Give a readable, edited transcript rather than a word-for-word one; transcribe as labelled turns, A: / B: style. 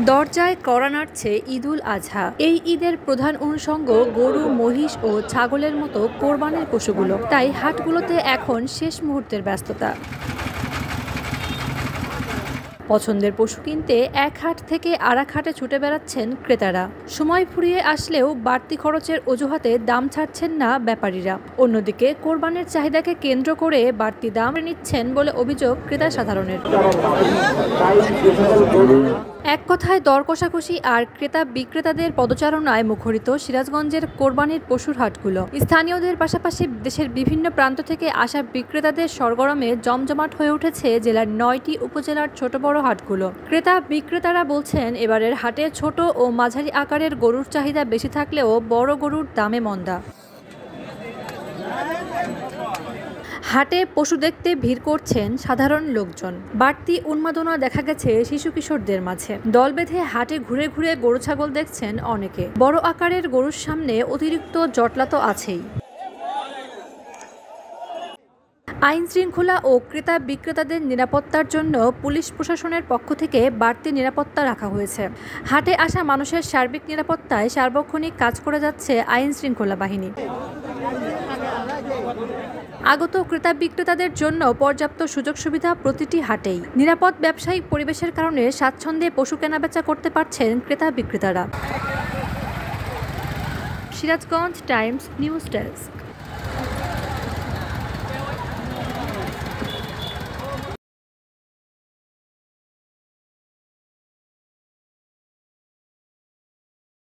A: দরজায় কড়া নাড়ছে ঈদুল আজহা। এই ঈদের প্রধান অনুষঙ্গ গরু, মহিষ ও ছাগলের মতো কোরবানির পশুগুলো। তাই হাটগুলোতে এখন শেষ মুহূর্তের ব্যস্ততা। পছন্দের পশু কিনতে এক হাট থেকে আরেক হাটে ছুটে বেড়াচ্ছেন ক্রেতারা। সময় ফুরিয়ে আসলেও বাড়তি খরচের অজুহাতে দাম ছাড়ছেন না ব্যাপারীরা। অন্যদিকে কোরবানির চাহিদাকে কেন্দ্র করে বাড়তি দাম নিচ্ছেন বলে অভিযোগ ক্রেতা সাধারণের। এক কথায় দর কষাকষি আর ক্রেতা বিক্রেতাদের পদচারণায় মুখরিত সিরাজগঞ্জের কোরবানির পশুর হাটগুলো। স্থানীয়দের পাশাপাশি দেশের বিভিন্ন প্রান্ত থেকে আসা বিক্রেতাদের সরগরমে জমজমাট হয়ে উঠেছে জেলার ৯টি উপজেলার ছোট বড় হাটগুলো। ক্রেতা বিক্রেতারা বলছেন, এবারের হাটে ছোট ও মাঝারি আকারের গরুর চাহিদা বেশি থাকলেও বড় গরুর দামে মন্দা। হাটে পশু দেখতে ভিড় করছেন সাধারণ লোকজন। বাড়তি উন্মাদনা দেখা গেছে শিশু কিশোরদের মাঝে। দল বেঁধে হাটে ঘুরে ঘুরে গরু ছাগল দেখছেন অনেকে। বড় আকারের গরুর সামনে অতিরিক্ত জটলা তো আছেই। আইন শৃঙ্খলা ও ক্রেতা বিক্রেতাদের নিরাপত্তার জন্য পুলিশ প্রশাসনের পক্ষ থেকে বাড়তি নিরাপত্তা রাখা হয়েছে। হাটে আসা মানুষের সার্বিক নিরাপত্তায় সার্বক্ষণিক কাজ করে যাচ্ছে আইন শৃঙ্খলা বাহিনী। আগত ক্রেতা বিক্রেতাদের জন্য পর্যাপ্ত সুযোগ সুবিধা প্রতিটি হাটেই। নিরাপদ ব্যবসায়িক পরিবেশের কারণে স্বাচ্ছন্দ্যে পশু কেনাবেচা করতে পারছেন ক্রেতা বিক্রেতারা। Sirajganj Times news desk.